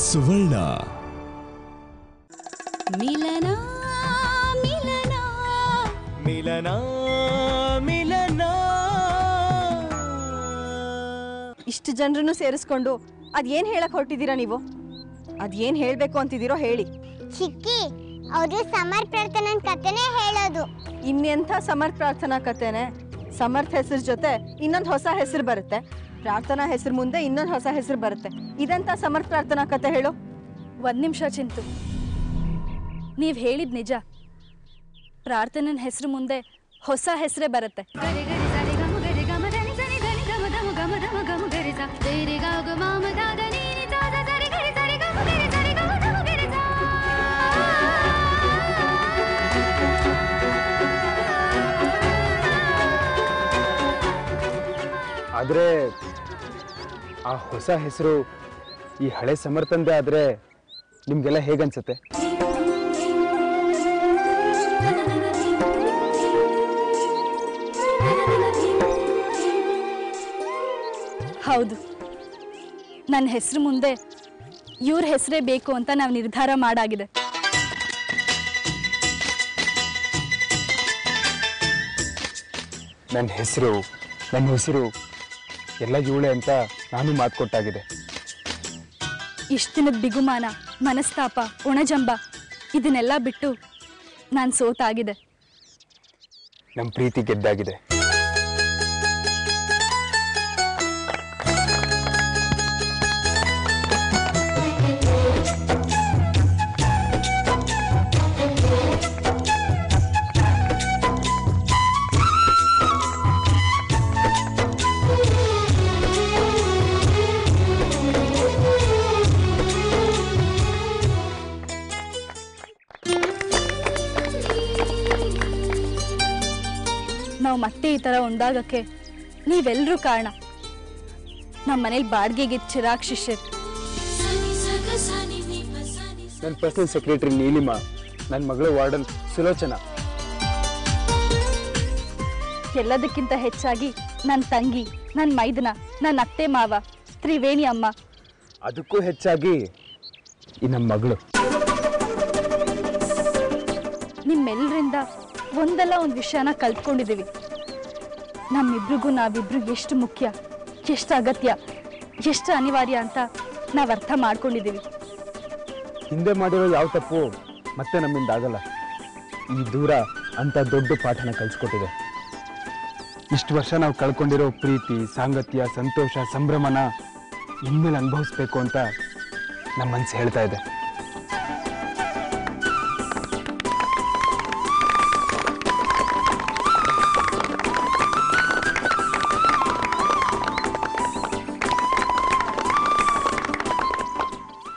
ಸುವರ್ಣ. ಮಿಲನ ಮಿಲನ ಮಿಲನ ಮಿಲನ. ಇಷ್ಟು ಜನರನ್ನು ಸೇರಿಸ್ಕೊಂಡು ಅದೇನ್ ಹೇಳಕ್ ಹೊರಟಿದ್ದೀರಾ ನೀವು? ಅದೇನ್ ಹೇಳ್ಬೇಕು ಅಂತಿದ್ದೀರೋ ಹೇಳಿ. ಚಿಕ್ಕಿ ಅವರು ಸಮರ್ ಪ್ರಾರ್ಥನಾ ಕಥೆನೇ ಹೇಳೋದು. ಇನ್ನೆಂಥ ಸಮರ್ಥ ಪ್ರಾರ್ಥನಾ ಕಥೆನೆ? ಸಮರ್ಥ ಹೆಸರು ಜೊತೆ ಇನ್ನೊಂದು ಹೊಸ ಹೆಸರು ಬರುತ್ತೆ, ಪ್ರಾರ್ಥನಾ ಹೆಸರು ಮುಂದೆ ಇನ್ನೊಂದು ಹೊಸ ಹೆಸರು ಬರುತ್ತೆ. ಇದಂತ ಸಮರ್ಥ ಪ್ರಾರ್ಥನಾ ಕಥೆ ಹೇಳು. ಒಂದ್ ನಿಮಿಷ ಚಿಂತು, ನೀವ್ ಹೇಳಿದ್ ನಿಜ. ಪ್ರಾರ್ಥನಾ ಹೆಸರು ಮುಂದೆ ಹೊಸ ಹೆಸರೇ ಬರುತ್ತೆ. ಆದ್ರೆ ಆ ಹೊಸ ಹೆಸರು ಈ ಹಳೆ ಸಮರ್ಥಂದೆ ಆದ್ರೆ ನಿಮ್ಗೆಲ್ಲ ಹೇಗನ್ಸುತ್ತೆ? ಹೌದು, ನನ್ನ ಹೆಸರು ಮುಂದೆ ಇವ್ರ ಹೆಸರೇ ಬೇಕು ಅಂತ ನಾವು ನಿರ್ಧಾರ ಮಾಡಾಗಿದೆ. ನನ್ನ ಹೆಸರು ಎಲ್ಲ ಇವಳೆ ಅಂತ ನಾನು ಮಾತು ಕೊಟ್ಟಾಗಿದೆ. ಇಷ್ಟು ದಿನದ ಬಿಗುಮಾನ, ಮನಸ್ತಾಪ, ಒಣಜಂಬ ಇದನ್ನೆಲ್ಲ ಬಿಟ್ಟು ನಾನು ಸೋತಾಗಿದೆ. ನಮ್ಮ ಪ್ರೀತಿ ಗೆದ್ದಾಗಿದೆ. ನಾವು ಮತ್ತೆ ಈ ಥರ ಒಂದಾಗಕ್ಕೆ ನೀವೆಲ್ಲರೂ ಕಾರಣ. ನಮ್ಮ ಮನೇಲಿ ಬಾಡಿಗೆಗೆ ಚಿರಾಗ್ ಶಿಷ್ಯರ್, ನನ್ನ ಪರ್ಸನಲ್ ಸೆಕ್ರೆಟರಿ ನೀಲಿಮಾ, ನನ್ನ ಮಗಳ ವಾರ್ಡನ್ ಸುಲೋಚನಾ, ಎಲ್ಲದಕ್ಕಿಂತ ಹೆಚ್ಚಾಗಿ ನನ್ನ ತಂಗಿ, ನನ್ನ ಮೈದನ, ನನ್ನ ಅತ್ತೆ ಮಾವ, ತ್ರಿವೇಣಿ ಅಮ್ಮ, ಅದಕ್ಕೂ ಹೆಚ್ಚಾಗಿ ಈ ನಮ್ಮ ಮಗಳು. ನಿಮ್ಮೆಲ್ಲರಿಂದ ಒಂದಲ್ಲ ಒಂದು ವಿಷಯನ ಕಲ್ತ್ಕೊಂಡಿದ್ದೀವಿ. ನಮ್ಮಿಬ್ರಿಗೂ ನಾವಿಬ್ರು ಎಷ್ಟು ಮುಖ್ಯ, ಎಷ್ಟು ಅಗತ್ಯ, ಎಷ್ಟು ಅನಿವಾರ್ಯ ಅಂತ ನಾವು ಅರ್ಥ ಮಾಡ್ಕೊಂಡಿದ್ದೀವಿ. ಹಿಂದೆ ಮಾಡಿರೋ ಯಾವ ತಪ್ಪು ಮತ್ತೆ ನಮ್ಮಿಂದ ಆಗಲ್ಲ. ಈ ದೂರ ಅಂತ ದೊಡ್ಡ ಪಾಠನ ಕಲಿಸ್ಕೊಟ್ಟಿದೆ. ಇಷ್ಟು ವರ್ಷ ನಾವು ಕಳ್ಕೊಂಡಿರೋ ಪ್ರೀತಿ, ಸಾಂಗತ್ಯ, ಸಂತೋಷ, ಸಂಭ್ರಮನ ಇನ್ಮೇಲೆ ಅನುಭವಿಸ್ಬೇಕು ಅಂತ ನಮ್ಮ ಮನಸ್ಸು ಹೇಳ್ತಾ ಇದೆ.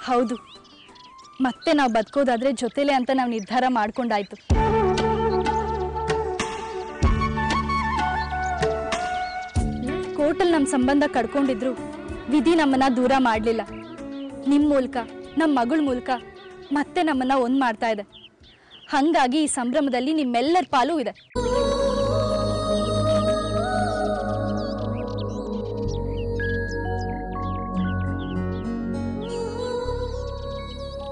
ಹೌದು, ಮತ್ತೆ ನಾವು ಬದುಕೋದಾದ್ರೆ ಜೊತೆಲೆ ಅಂತ ನಾವು ನಿರ್ಧಾರ ಮಾಡ್ಕೊಂಡಾಯ್ತು. ಕೋರ್ಟಲ್ಲಿ ನಮ್ಮ ಸಂಬಂಧ ಕಡ್ಕೊಂಡಿದ್ರು ವಿಧಿ ನಮ್ಮನ್ನ ದೂರ ಮಾಡಲಿಲ್ಲ. ನಿಮ್ಮ ಮೂಲಕ, ನಮ್ಮ ಮಗಳ ಮೂಲಕ ಮತ್ತೆ ನಮ್ಮನ್ನ ಒಂದ್ ಮಾಡ್ತಾ ಇದೆ. ಹಂಗಾಗಿ ಈ ಸಂಭ್ರಮದಲ್ಲಿ ನಿಮ್ಮೆಲ್ಲರ ಪಾಲು ಇದೆ.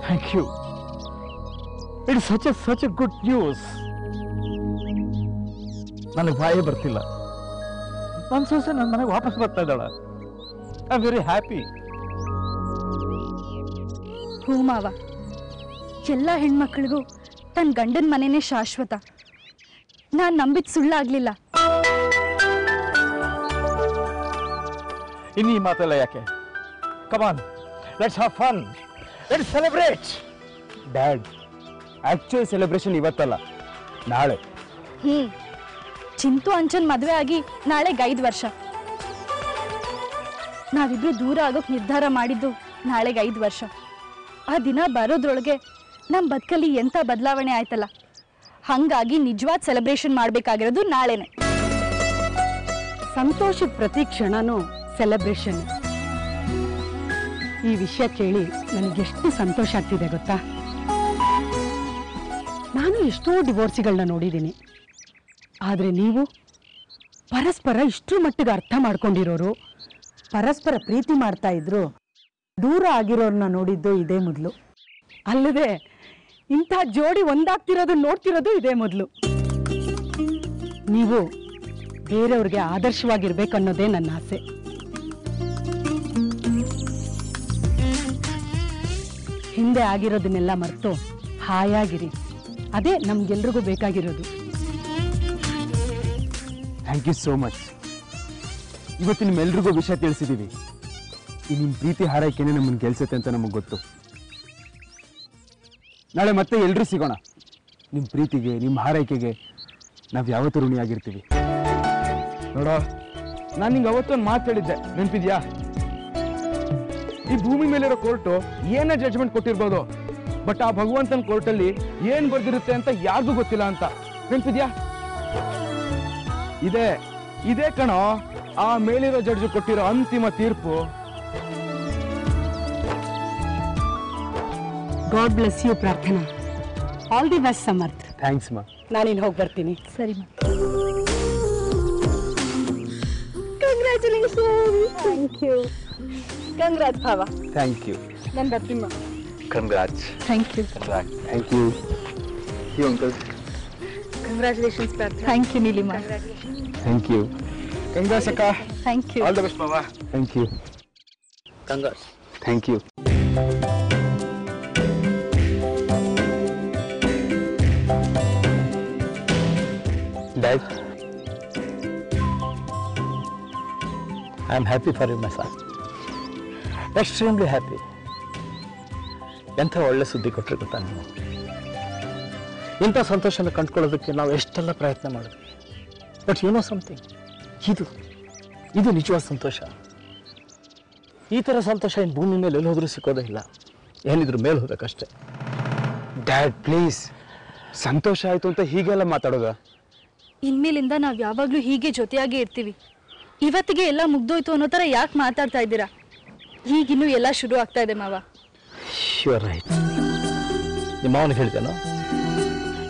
Thank you. It is such a good news. ನನಗೆ ಬಾಯೇ ಬರ್ತಿಲ್ಲ. ನನ್ನ ಸೊಸೆ ನನ್ನ ಮನೆಗೆ ವಾಪಸ್ ಬರ್ತಾ ಇದ್ದಾಳೆ. I am very happy. ಹೂ ಮಾವ, ಎಲ್ಲ ಹೆಣ್ಮಕ್ಳಿಗೂ ತನ್ನ ಗಂಡನ ಮನೆನೇ ಶಾಶ್ವತ. ನಾನು ನಂಬಿದ ಸುಳ್ಳಾಗ್ಲಿಲ್ಲ. ಇನ್ನು ಈ ಮಾತೆಲ್ಲ ಯಾಕೆ? Come on, let's have fun, let's celebrate. Dad, actual celebration ಇವತ್ತಲ್ಲ, ನಾಳೆ. ಚಿಂತು ಅಂಚನ್ ಮದುವೆ ಆಗಿ ನಾಳೆಗೆ 5 ವರ್ಷ. ನಾವಿಬ್ರು ದೂರ ಆಗೋಕ್ ನಿರ್ಧಾರ ಮಾಡಿದ್ದು ನಾಳೆಗೆ 5 ವರ್ಷ. ಆ ದಿನ ಬರೋದ್ರೊಳಗೆ ನಮ್ಮ ಬದುಕಲ್ಲಿ ಎಂಥ ಬದಲಾವಣೆ ಆಯ್ತಲ್ಲ. ಹಾಗಾಗಿ ನಿಜವಾದ ಸೆಲೆಬ್ರೇಷನ್ ಮಾಡಬೇಕಾಗಿರೋದು ನಾಳೆನೆ. ಸಂತೋಷದ ಪ್ರತಿ ಕ್ಷಣನೂ ಸೆಲೆಬ್ರೇಷನ್. ಈ ವಿಷಯ ಕೇಳಿ ನನಗೆಷ್ಟು ಸಂತೋಷ ಆಗ್ತಿದೆ ಗೊತ್ತಾ? ನಾನು ಎಷ್ಟೋ ಡಿವೋರ್ಸಿಗಳನ್ನ ನೋಡಿದ್ದೀನಿ. ಆದರೆ ನೀವು ಪರಸ್ಪರ ಇಷ್ಟರ ಮಟ್ಟಿಗೆ ಅರ್ಥ ಮಾಡ್ಕೊಂಡಿರೋರು, ಪರಸ್ಪರ ಪ್ರೀತಿ ಮಾಡ್ತಾ ಇದ್ರು ದೂರ ಆಗಿರೋರ್ನ ನೋಡಿದ್ದು ಇದೇ ಮೊದಲು. ಅಲ್ಲದೆ ಇಂಥ ಜೋಡಿ ಒಂದಾಗ್ತಿರೋದು ನೋಡ್ತಿರೋದು ಇದೇ ಮೊದಲು. ನೀವು ಬೇರೆಯವ್ರಿಗೆ ಆದರ್ಶವಾಗಿರ್ಬೇಕನ್ನೋದೇ ನನ್ನ ಆಸೆ. ಹಿಂದೆ ಆಗಿರೋದನ್ನೆಲ್ಲ ಮರೆತು ಹಾಯಾಗಿರಿ. ಅದೇ ನಮ್ಗೆಲ್ರಿಗೂ ಬೇಕಾಗಿರೋದು. Thank you so much. ಇವತ್ತು ನಿಮ್ಮೆಲ್ರಿಗೂ ವಿಷಯ ತಿಳಿಸಿದ್ದೀವಿ. ಈ ನಿಮ್ಮ ಪ್ರೀತಿ ಹಾರೈಕೆನೇ ನಮ್ಮನ್ನು ಗೆಲ್ಸುತ್ತೆ ಅಂತ ನಮಗೆ ಗೊತ್ತು. ನಾಳೆ ಮತ್ತೆ ಎಲ್ಲರೂ ಸಿಗೋಣ. ನಿಮ್ಮ ಪ್ರೀತಿಗೆ, ನಿಮ್ಮ ಹಾರೈಕೆಗೆ ನಾವು ಯಾವತ್ತೂ ಋಣಿಯಾಗಿರ್ತೀವಿ. ನೋಡ, ನಾನು ನಿಂಗೆ ಅವತ್ತೊಂದು ಮಾತು ಹೇಳಿದ್ದೆ, ನೆನಪಿದ್ಯಾ? ಈ ಭೂಮಿ ಮೇಲಿರೋ ಕೋರ್ಟು ಏನೇ ಜಡ್ಜ್ಮೆಂಟ್ ಕೊಟ್ಟಿರ್ಬೋದು, ಬಟ್ ಆ ಭಗವಂತನ ಕೋರ್ಟಲ್ಲಿ ಏನ್ ಬರ್ದಿರುತ್ತೆ ಅಂತ ಯಾರಿಗೂ ಗೊತ್ತಿಲ್ಲ ಅಂತ. ನೆನಪಿದ್ಯಾ? ಇದೇ ಕಣೋ ಆ ಮೇಲಿರೋ ಜಡ್ಜ್ ಕೊಟ್ಟಿರೋ ಅಂತಿಮ ತೀರ್ಪು. God bless you Prarthana. All the best Samarth. Thanks ಮಾ. ನಾನಿನ್ ಹೋಗಿ ಬರ್ತೀನಿ. ಸರಿ ಮಾ. Thank you. ಕಂಗ್ರಾಟ್ಸ್ ಭಾವ. Thank you. ನಾನು ಬರ್ತೀನಿ ಮಾ. Congrats. Thank you. Thank you. You uncle. Congratulations Prarthana. Thank you Neelima. Thank you. Congrats ಅಕ್ಕ. Thank you. All the best ಮಾವ. Thank you. Congrats. Thank you. Dad, I am happy for you, my son. Extremely happy. ಎಂಥ ಒಳ್ಳೆ ಸುದ್ದಿ ಕೊಟ್ಟರೆ ಗೊತ್ತಾ ನೀವು? ಇಂಥ ಸಂತೋಷನ ಕಂಡುಕೊಳ್ಳೋದಕ್ಕೆ ನಾವು ಎಷ್ಟೆಲ್ಲ ಪ್ರಯತ್ನ ಮಾಡಿದ್ವಿ. ಬಟ್ ಯು ನೋ ಸಮಥಿಂಗ್, ಇದು ನಿಜವಾದ ಸಂತೋಷ. ಈ ಥರ ಸಂತೋಷ ಇನ್ನು ಭೂಮಿ ಮೇಲೆ ಎಲ್ಲಿ ಹೋದ್ರೂ ಸಿಕ್ಕೋದೇ ಇಲ್ಲ. ಏನಿದ್ರು ಮೇಲೆ ಹೋಗ್ಬೇಕಷ್ಟೇ. ಡ್ಯಾಡ್ ಪ್ಲೀಸ್, ಸಂತೋಷ ಆಯಿತು ಅಂತ ಹೀಗೆಲ್ಲ ಮಾತಾಡೋದ? ಇನ್ಮೇಲಿಂದ ನಾವು ಯಾವಾಗಲೂ ಹೀಗೆ ಜೊತೆಯಾಗಿ ಇರ್ತೀವಿ. ಇವತ್ತಿಗೆ ಎಲ್ಲ ಮುಗ್ದೋಯ್ತು ಅನ್ನೋ ಥರ ಯಾಕೆ ಮಾತಾಡ್ತಾ ಇದ್ದೀರಾ? ಈಗಿನ್ನೂ ಎಲ್ಲ ಶುರು ಆಗ್ತಾ ಇದೆ ಮಾವ. You are right. ನಿಮ್ಮ ಮಾವನಿಗೆ ಹೇಳಿದ್ದೇನೋ?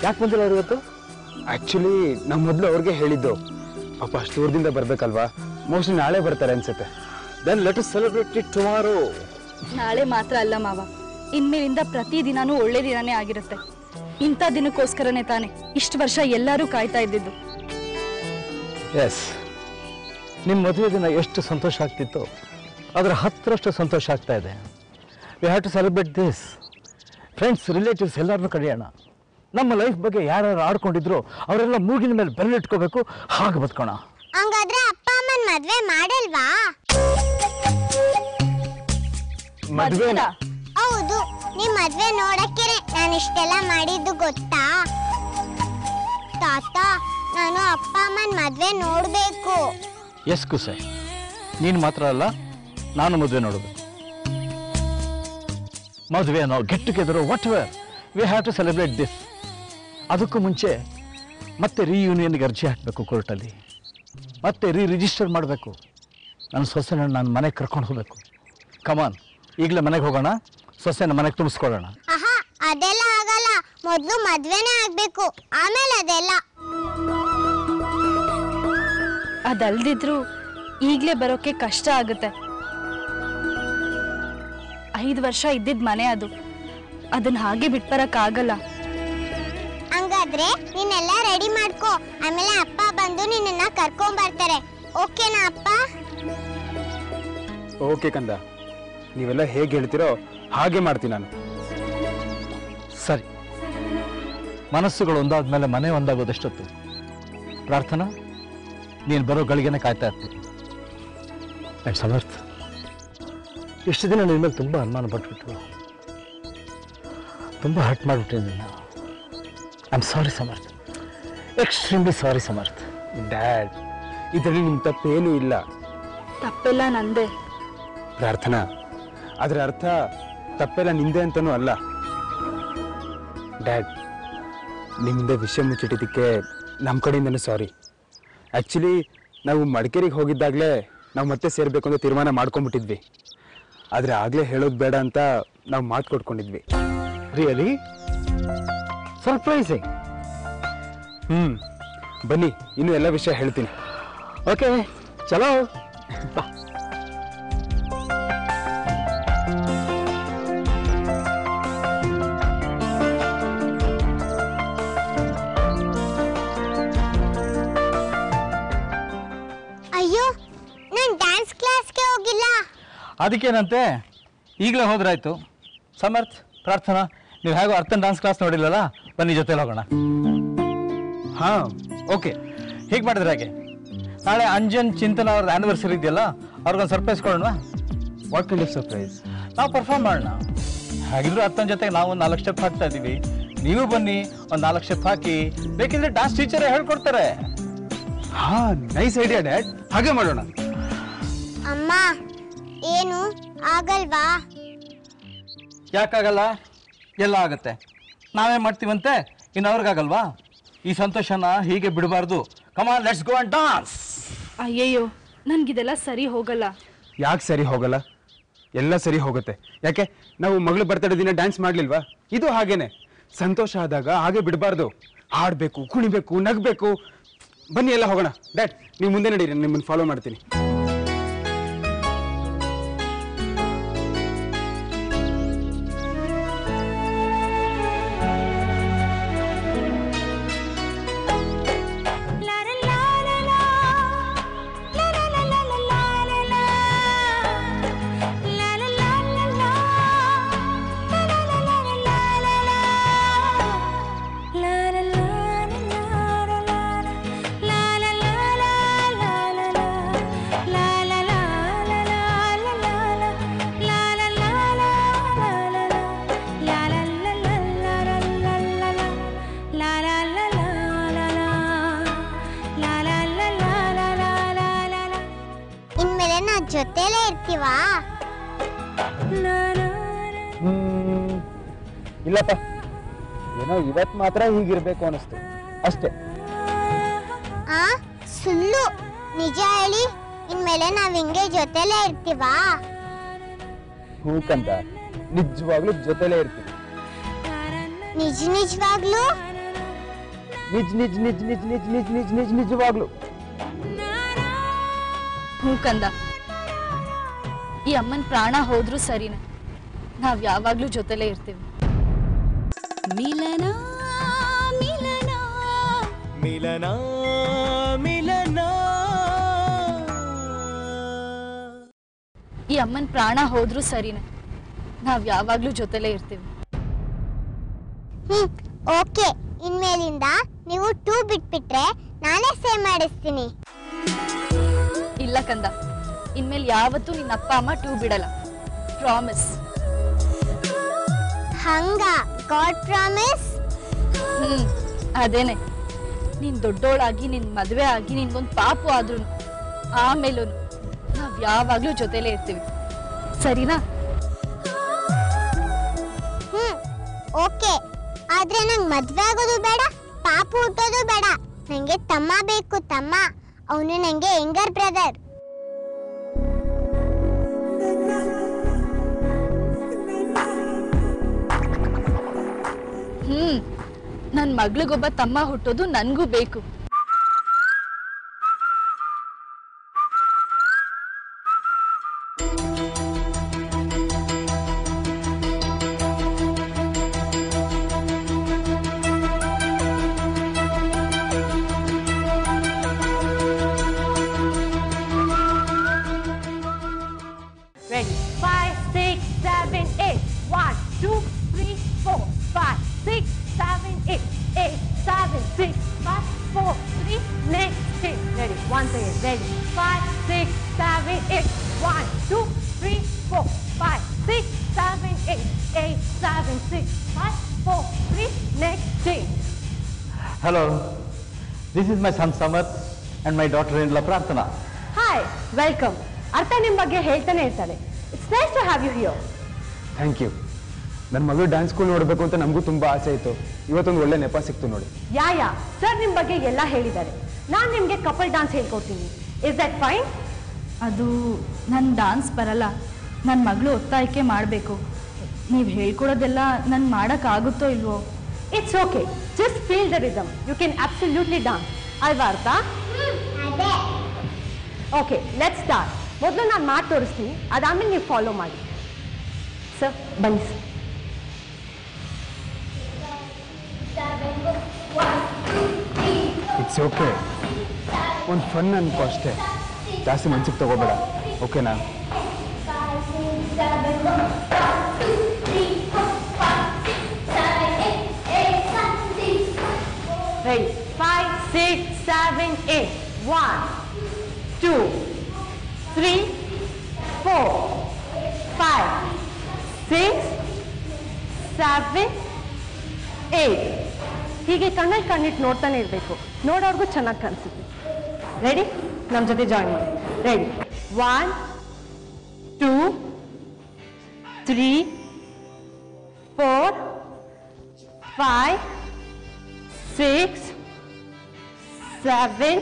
ಯಾಕೆ ಬಂದಿಲ್ಲ ಅವ್ರು ಇವತ್ತು? ಆ್ಯಕ್ಚುಲಿ ನಾವು ಮೊದಲು ಅವ್ರಿಗೆ ಹೇಳಿದ್ದು, ಪಾಪ ಅಷ್ಟು ದೂರದಿಂದ ಬರಬೇಕಲ್ವಾ, ಮೋಸ್ಟ್ಲಿ ನಾಳೆ ಬರ್ತಾರೆ ಅನ್ಸುತ್ತೆ. Then let us celebrate it tomorrow. ನಾಳೆ ಮಾತ್ರ ಅಲ್ಲ ಮಾವ, ಇನ್ಮೇಲಿಂದ ಪ್ರತಿ ದಿನಾನೂ ಒಳ್ಳೆ ದಿನಾನೇ ಆಗಿರುತ್ತೆ. ಇಂಥ ದಿನಕ್ಕೋಸ್ಕರನೇ ತಾನೆ ಇಷ್ಟು ವರ್ಷ ಎಲ್ಲರೂ ಕಾಯ್ತಾ ಇದ್ದಿದ್ದು. ಎಸ್, ನಿಮ್ಮ ಮದುವೆ ದಿನ ಎಷ್ಟು ಸಂತೋಷ ಆಗ್ತಿತ್ತು, ಅದರ 10ರಷ್ಟು ಸಂತೋಷ ಆಗ್ತಾ ಇದೆ. We have to celebrate this. Friends, relatives ಎಲ್ಲರನ್ನೂ ಕರೆಯೋಣ. ನಮ್ಮ ಲೈಫ್ ಬಗ್ಗೆ ಯಾರು ಆಡ್ಕೊಂಡಿದ್ರು ಅವರೆಲ್ಲ ಮೂಗಿನ ಮೇಲೆ ಬೆರಳಿಟ್ಕೋಬೇಕು, ಹಾಗೆ ಬದುಕೋಣ. ಹಂಗಾದ್ರೆ ಅಪ್ಪ ಅಮ್ಮನ ಮದ್ವೆ ಮಾಡಲ್ವಾ? ಮದುವೆನಾ? ಹೌದು, ನಿಮ್ ಮದ್ವೆ ನೋಡಕ್ಕೆ ನಾನು ಇಷ್ಟೆಲ್ಲ ಮಾಡಿದ್ದು ಗೊತ್ತಾ ತಾತ? ನಾನು ಅಪ್ಪ ಅಮ್ಮನ ಮದ್ವೆ ನೋಡ್ಬೇಕು. ಎಸ್ ಕುಸೆ, ನೀನು ಮಾತ್ರ ಅಲ್ಲ, ನಾನು ಮದುವೆ ನೋಡೋದು. ಮದುವೆನೋ ಗೆಟ್ ಟುಗೆದರೋ whatever, we have to celebrate this. ಅದಕ್ಕೂ ಮುಂಚೆ ಮತ್ತೆ ರಿಯೂನಿಯನ್ಗೆ ಅರ್ಜಿ ಹಾಕಬೇಕು ಕೋರ್ಟಲ್ಲಿ, ಮತ್ತೆ ರಿಜಿಸ್ಟರ್ ಮಾಡಬೇಕು. ನನ್ನ ಸೊಸೆನ ನಾನು ಮನೆಗೆ ಕರ್ಕೊಂಡು ಹೋಗಬೇಕು. ಕಮಾನ್, ಈಗಲೇ ಮನೆಗೆ ಹೋಗೋಣ, ಸೊಸೆನ ಮನೆಗೆ ತುಂಬಿಸ್ಕೊಳ್ಳೋಣ. ಆಹಾ, ಅದೆಲ್ಲ ಆಗಲ್ಲ. ಮೊದ್ಲು ಮದ್ವೆನೇ ಆಗ್ಬೇಕು, ಆಮೇಲೆ ಅದೆಲ್ಲ. ಅದಲ್ದಿದ್ರು ಈಗಲೇ ಬರೋಕೆ ಕಷ್ಟ ಆಗುತ್ತೆ. 5 ವರ್ಷ ಇದ್ದಿದ್ದ ಮನೆ ಅದು, ಅದನ್ನ ಹಾಗೆ ಬಿಟ್ಬರಕ್ಕಾಗಲ್ಲ. ಹಂಗಾದ್ರೆ ನೀನೆಲ್ಲ ರೆಡಿ ಮಾಡ್ಕೋ, ಆಮೇಲೆ ಅಪ್ಪ ಬಂದು ನಿನ್ನನ್ನ ಕರ್ಕೊಂಡ್ ಬರ್ತಾರೆ. ಓಕೆನಾ ಅಪ್ಪ? ಓಕೆ ಕಂದ, ನೀವೆಲ್ಲ ಹೇಗೆ ಹೇಳ್ತೀರೋ ಹಾಗೆ ಮಾಡ್ತೀನಿ ನಾನು. ಸರಿ, ಮನಸ್ಸುಗಳು ಒಂದಾದ್ಮೇಲೆ ಮನೆ ಒಂದಾಗೋದೆಷ್ಟೊತ್ತು? ಪ್ರಾರ್ಥನಾ, ನೀನು ಬರೋ ಗಳಿಗೆನೆ ಕಾಯ್ತಾ ಇರ್ತೀನಿ. ಆ್ಯಂಡ್ ಸಮರ್ಥ, ಇಷ್ಟು ದಿನ ನಿನ್ನ ಮೇಲೆ ತುಂಬ ಅನುಮಾನ ಪಟ್ಬಿಟ್ಟು ತುಂಬ ಹರ್ಟ್ ಮಾಡಿಬಿಟ್ಟೆ ನಿನ್ನ. I am sorry Samarth, extremely sorry Samarth. Dad, ಇದರಲ್ಲಿ ನಿಮ್ಮ ತಪ್ಪೇನೂ ಇಲ್ಲ. ತಪ್ಪೆಲ್ಲ ನಂದೇ. ಪ್ರಾರ್ಥನಾ, ಅದರ ಅರ್ಥ ತಪ್ಪೆಲ್ಲ ನಿಂದೆ ಅಂತನೂ ಅಲ್ಲ. ಡ್ಯಾಡ್, ನಿಮ್ಮಿಂದ ವಿಷಯ ಮುಚ್ಚಿಟ್ಟಿದ್ದಕ್ಕೆ ನಮ್ಮ ಕಡೆಯಿಂದನೂ ಸಾರಿ. ಆ್ಯಕ್ಚುಲಿ ನಾವು ಮಡಿಕೇರಿಗೆ ಹೋಗಿದ್ದಾಗಲೇ ನಾವು ಮತ್ತೆ ಸೇರಬೇಕು ಅಂತ ತೀರ್ಮಾನ ಮಾಡ್ಕೊಂಡ್ಬಿಟ್ಟಿದ್ವಿ. ಆದರೆ ಆಗಲೇ ಹೇಳೋದು ಬೇಡ ಅಂತ ನಾವು ಮಾತು ಕೊಟ್ಕೊಂಡಿದ್ವಿ. Really surprising. ಬನ್ನಿ, ಇನ್ನೂ ಎಲ್ಲ ವಿಷಯ ಹೇಳ್ತೀನಿ. ಓಕೆ, ಚಲೋ ಬಾ. ಅದಕ್ಕೇನಂತೆ ಈಗಲೇ ಹೋದ್ರಾಯ್ತು. ಸಮರ್ಥ್, ಪ್ರಾರ್ಥನಾ, ನೀವು ಹೇಗೋ ಅರ್ಥನ್ ಡಾನ್ಸ್ ಕ್ಲಾಸ್ ನೋಡಿಲ್ಲಲ್ಲ, ಬನ್ನಿ ಜೊತೆಲಿ ಹೋಗೋಣ. ಹಾಂ, ಓಕೆ. ಹೀಗೆ ಮಾಡಿದ್ರೆ ಹಾಗೆ, ನಾಳೆ ಅಂಜನ್ ಚಿಂತನ ಅವ್ರದ್ದು ಆ್ಯನಿವರ್ಸರಿ ಇದೆಯಲ್ಲ, ಅವ್ರಿಗೊಂದು ಸರ್ಪ್ರೈಸ್ ಕೊಡೋಣ. What kind of surprise? ನಾವು ಪರ್ಫಾರ್ಮ್ ಮಾಡೋಣ. ಹಾಗಿದ್ರು ಅರ್ಥನ ಜೊತೆಗೆ ನಾವು ಒಂದು 4 ಸ್ಟೆಪ್ ಹಾಕ್ತಾ ಇದ್ದೀವಿ. ನೀವು ಬನ್ನಿ, ಒಂದು 4 ಸ್ಟೆಪ್ ಹಾಕಿ. ಬೇಕಿದ್ರೆ ಡಾನ್ಸ್ ಟೀಚರೇ ಹೇಳ್ಕೊಡ್ತಾರೆ. ಹಾಂ, ನೈಸ್ ಐಡಿಯಾ ಡ್ಯಾಡ್. ಹಾಗೆ ಮಾಡೋಣ. ಅಮ್ಮ, ಏನು ಆಗಲ್ವಾ? ಯಾಕಾಗಲ್ಲ? ಎಲ್ಲ ಆಗುತ್ತೆ. ನಾವೇ ಮಾಡ್ತೀವಂತೆ, ಇನ್ನು ಅವ್ರಿಗಾಗಲ್ವಾ? ಈ ಸಂತೋಷನ ಹೀಗೆ ಬಿಡಬಾರ್ದು. Come on, let's go and dance. ಅಯ್ಯಯ್ಯೋ, ನನ್ಗಿದೆಲ್ಲ ಸರಿ ಹೋಗಲ್ಲ. ಯಾಕೆ ಸರಿ ಹೋಗಲ್ಲ? ಎಲ್ಲ ಸರಿ ಹೋಗುತ್ತೆ. ಯಾಕೆ ನಾವು ಮಗಳು ಬರ್ತಡೇ ದಿನ ಡ್ಯಾನ್ಸ್ ಮಾಡ್ಲಿಲ್ವಾ? ಇದು ಹಾಗೇನೆ, ಸಂತೋಷ ಆದಾಗ ಹಾಗೆ ಬಿಡಬಾರ್ದು. ಹಾಡಬೇಕು, ಕುಣಿಬೇಕು, ನಗಬೇಕು. ಬನ್ನಿ ಎಲ್ಲ ಹೋಗೋಣ. ಡ್ಯಾಡ್, ನೀವು ಮುಂದೆ ನಡೀರಿ, ನಿಮ್ಮನ್ನು ಫಾಲೋ ಮಾಡ್ತೀನಿ. ಜೊತೆಲೇ ಇರ್ತೀವಾ? ಇಲ್ಲಪ್ಪ, ಏನೋ ಇವತ್ತು ಮಾತ್ರ ಹೀಗಿರ್ಬೇಕು ಅನಿಸ್ತು ಅಷ್ಟೇ. ಸುಳ್ಳು, ನಿಜ ಹೇಳಿ, ಇನ್ಮೇಲೆ ನಾವ್ ಹಿಂಗೆ ಜೊತೆಲೇ ಇರ್ತೀವಾ? ಹೂಕಂತ ನಿಜವಾಗ್ಲೂ ಜೊತೆಲೇ ಇರ್ತೀವಿ. ನಿಜವಾಗ್ಲೂ? ನಿಜವಾಗ್ಲೂ. ಹೂಕಂದ, ಈ ಅಮ್ಮನ ಪ್ರಾಣ ಹೋದ್ರೂ ಸರಿನೆ, ನಾವ್ ಯಾವಾಗ್ಲೂ ಜೊತೆಲೇ ಇರ್ತೀವಿ. ಮಿಲನ ಮಿಲನ ಮಿಲನ ಮಿಲನ. ಈ ಅಮ್ಮನ ಪ್ರಾಣ ಹೋದ್ರೂ ಸರಿನೆ, ನಾವ್ ಯಾವಾಗ್ಲೂ ಜೊತೆಲೇ ಇರ್ತೀವಿ. ಓಕೆ, ಇನ್ಮೇಲಿಂದ ನೀವು 2 ಬಿಟ್ಬಿಟ್ರೆ ನಾನೇ ಸೇವ್ ಮಾಡಿಸ್ತೀನಿ. ಇಲ್ಲ ಕಂದ, ಇನ್ಮೇಲೆ ಯಾವತ್ತೂ ನಿನ್ನ ಅಪ್ಪ ಅಮ್ಮ 2 ಬಿಡಲ್ಲ. ಪ್ರಾಮಿಸ್. ಹಂಗ ಗಾಡ್ ಪ್ರಾಮಿಸ್? ಅದೇನೆ. ನೀನ್ ದೊಡ್ಡೋಳಾಗಿ, ನಿನ್ ಮದ್ವೆ ಆಗಿ, ನಿನ್ಗೊಂದು ಪಾಪು ಆದ್ರೂ ಆಮೇಲೂ ನಾವ್ ಯಾವಾಗ್ಲೂ ಜೊತೆಲೇ ಇರ್ತೀವಿ, ಸರಿನಾ? ಓಕೆ, ಆದ್ರೆ ನಂಗೆ ಮದ್ವೆ ಆಗೋದು ಬೇಡ, ಪಾಪು ಹುಟ್ಟೋದು ಬೇಡ. ನಂಗೆ ತಮ್ಮ ಬೇಕು, ತಮ್ಮ. ಅವನು ನಂಗೆ ಯಂಗರ್ ಬ್ರದರ್. ನನ್ ಮಗಳಿಗೊಬ್ಬ ತಮ್ಮ ಹುಟ್ಟೋದು ನನ್ಗೂ ಬೇಕು. Ready? 5, 6, 7, 8. 1, 2, 3, 4, 5, 6, 7, 8. 8, 7, 6, 5, 4, 3. Next hit. Ready? Once again. Ready? 5, 6, 7, 8. 1, 2, 3, 4, 5, 6, 7, 8. 8, 7, 6, 5, 4, 3. Next hit. Hello, this is my son Samarth and my daughter-in-law Prarthana. Hi, welcome. ಅರ್ಥ ನಿಮ್ಮ ಬಗ್ಗೆ ಹೇಳ್ತಾನೆ ಇರ್ತಾರೆ. It's nice to have you here. Thank you. ನನ್ನ ಮಗಳು ಡ್ಯಾನ್ಸ್ ಸ್ಕೂಲ್ ನೋಡಬೇಕು ಅಂತ ನಮಗೂ ತುಂಬಾ ಆಸೆ ಇತ್ತು. ಇವತ್ತೊಂದು ಒಳ್ಳೆ ನೆಪ ಸಿಕ್ತು ನೋಡಿ. ಯಾ ಸರ್ ನಿಮ್ಮ ಬಗ್ಗೆ ಎಲ್ಲ ಹೇಳಿದ್ದಾರೆ. ನಾನು ನಿಮಗೆ ಕಪಲ್ ಡಾನ್ಸ್ ಹೇಳ್ಕೊಡ್ತೀನಿ. Is that fine? ಅದು ನನ್ನ ಡಾನ್ಸ್ ಬರಲ್ಲ, ನನ್ನ ಮಗಳು ಒತ್ತಾಯಕ್ಕೆ ಮಾಡಬೇಕು. ನೀವು ಹೇಳ್ಕೊಡೋದೆಲ್ಲ ನಾನು ಮಾಡೋಕ್ಕಾಗುತ್ತೋ ಇಲ್ವೋ? It's okay, just feel the rhythm. You can absolutely dance. ಅಲ್ವಾ ಅರ್ಥ? Okay, let's start. ಮೊದಲು ನಾನು ಮಾಡಿ ತೋರಿಸ್ತೀನಿ, ಅದಾದ್ಮೇಲೆ ನೀವು ಫಾಲೋ ಮಾಡಿ. ಸರ್ ಬನ್ನಿ ಸರ್. ಇಟ್ಸ್ ಓಕೆ, ಒಂದು ಫನ್ ಅನ್ಕೋ ಅಷ್ಟೇ, ಜಾಸ್ತಿ ಮನ್ಸಿಗೆ ತಗೋಬೇಡ. ಓಕೆನಾ? 7, 8. 1, 2, 3, 4, 5, 6, 7, 8. ಹೀಗೆ ಕಣ್ಣಲ್ಲಿ ಕಣ್ಣಿಟ್ಟು ನೋಡ್ತಾನೆ ಇರಬೇಕು. ನೋಡೋರ್ಗೂ ಚೆನ್ನಾಗಿ ಕಾಣಿಸುತ್ತೆ. ರೆಡಿ? ನಮ್ಮ ಜೊತೆ ಜಾಯಿನ್ ಮಾಡಿ. ರೆಡಿ? 1, 2, 3, 4, 5, 6, 7,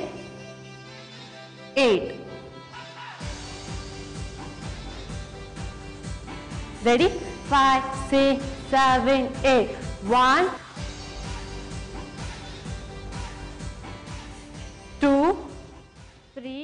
8. Ready? 5, 6, 7, 8. 1, 2, 3.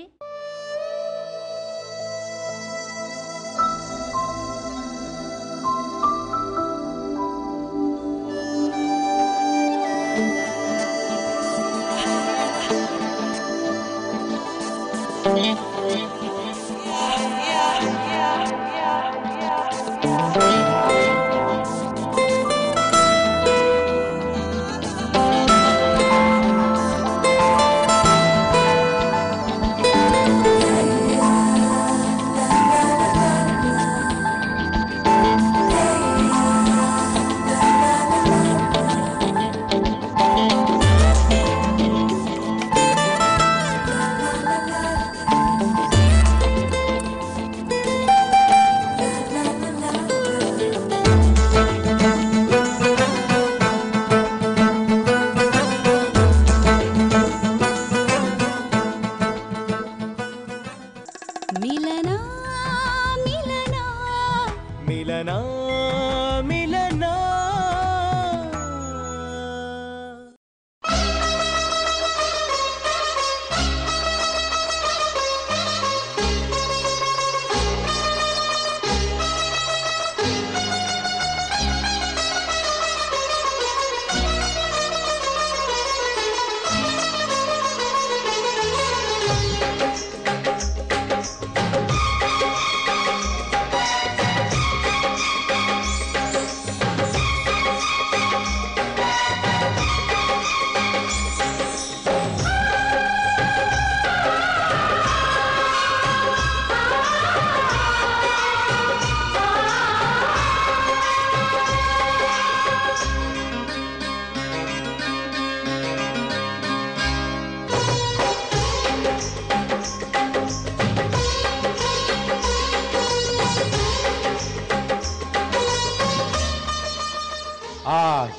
ಮಿಲನ ಮಿಲನ ಮಿಲನ ಮಿಲನ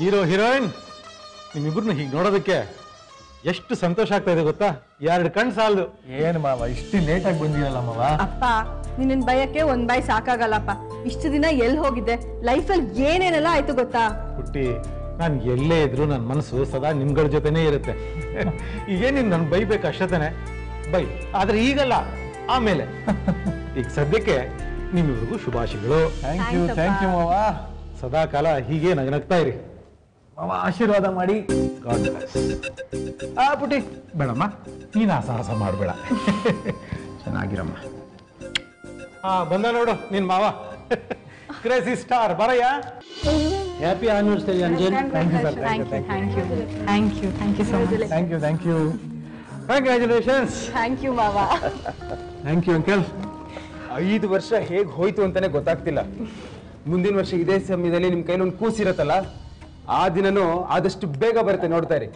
ಹೀರೋ ಹೀರೋಯಿನ್ ನಿಮ್ಮಿಬ್ರನ್ನ ಹೀಗೆ ನೋಡೋದಕ್ಕೆ ಎಷ್ಟು ಸಂತೋಷ ಆಗ್ತಾ ಇದೆ ಗೊತ್ತಾ? 2 ಕಣ್ ಸಾಲದು. ಏನು ಮಾವ ಇಷ್ಟು ಲೇಟಾಗಿ ಬಂದಿರಲ್ಲ ಮಾವ? ಅಪ್ಪ ನಿನ್ನ ಭಯಕ್ಕೆ ಒಂದ್ ಬಾಯಿ ಸಾಕಾಗಲ್ಲಪ್ಪ. ಇಷ್ಟು ದಿನ ಎಲ್ಲಿ ಹೋಗಿದ್ದೆ? ಲೈಫಲ್ಲಿ ಏನೇನೆಲ್ಲ ಆಯ್ತು ಗೊತ್ತಾ? ಹುಟ್ಟಿ ನಾನು ಎಲ್ಲೇ ಇದ್ರು ನನ್ನ ಮನಸ್ಸು ಸದಾ ನಿಮ್ಗಳ ಜೊತೆನೇ ಇರುತ್ತೆ. ಈಗೇನು ನನ್ ಬೈಬೇಕು ಅಷ್ಟೇನೆ ಬೈ, ಆದ್ರೆ ಈಗಲ್ಲ, ಆಮೇಲೆ. ಈಗ ಸದ್ಯಕ್ಕೆ ನಿಮ್ಮಿಬ್ರಿಗೂ ಶುಭಾಶಯಗಳು. ಥ್ಯಾಂಕ್ ಯು ಮಾವ. ಸದಾ ಕಾಲ ಹೀಗೆ ನಗನಗ್ತಾ ಇರಿ ಮಾವ. ಆಶೀರ್ವಾದ ಮಾಡಿ. God bless. ಪುಟಿ ಬೇಡಮ್ಮ, ನೀನು ಆ ಸಾಹಸ ಮಾಡಬೇಡ. ಚೆನ್ನಾಗಿರಮ್ಮ. ಬಂದ ನೋಡು ನಿನ್ ಮಾವ, ಕ್ರೇಜಿ ಸ್ಟಾರ್. ಬರಯ್ಯ. Happy anniversary Anjan. Thank you sir. Thank you. Congratulations. Thank you ಮಾವ. Thank you uncle. 5 ವರ್ಷ ಹೇಗೆ ಹೋಯ್ತು ಅಂತಾನೆ ಗೊತ್ತಾಗ್ತಿಲ್ಲ. ಮುಂದಿನ ವರ್ಷ ಇದೇ ಸಮಯದಲ್ಲಿ ನಿಮ್ ಕೈಲಿ ಒಂದು ಕೂಸಿರತ್ತಲ್ಲ, ಆ ದಿನನೂ ಆದಷ್ಟು ಬೇಗ ಬರುತ್ತೆ, ನೋಡ್ತಾ ಇರಿ.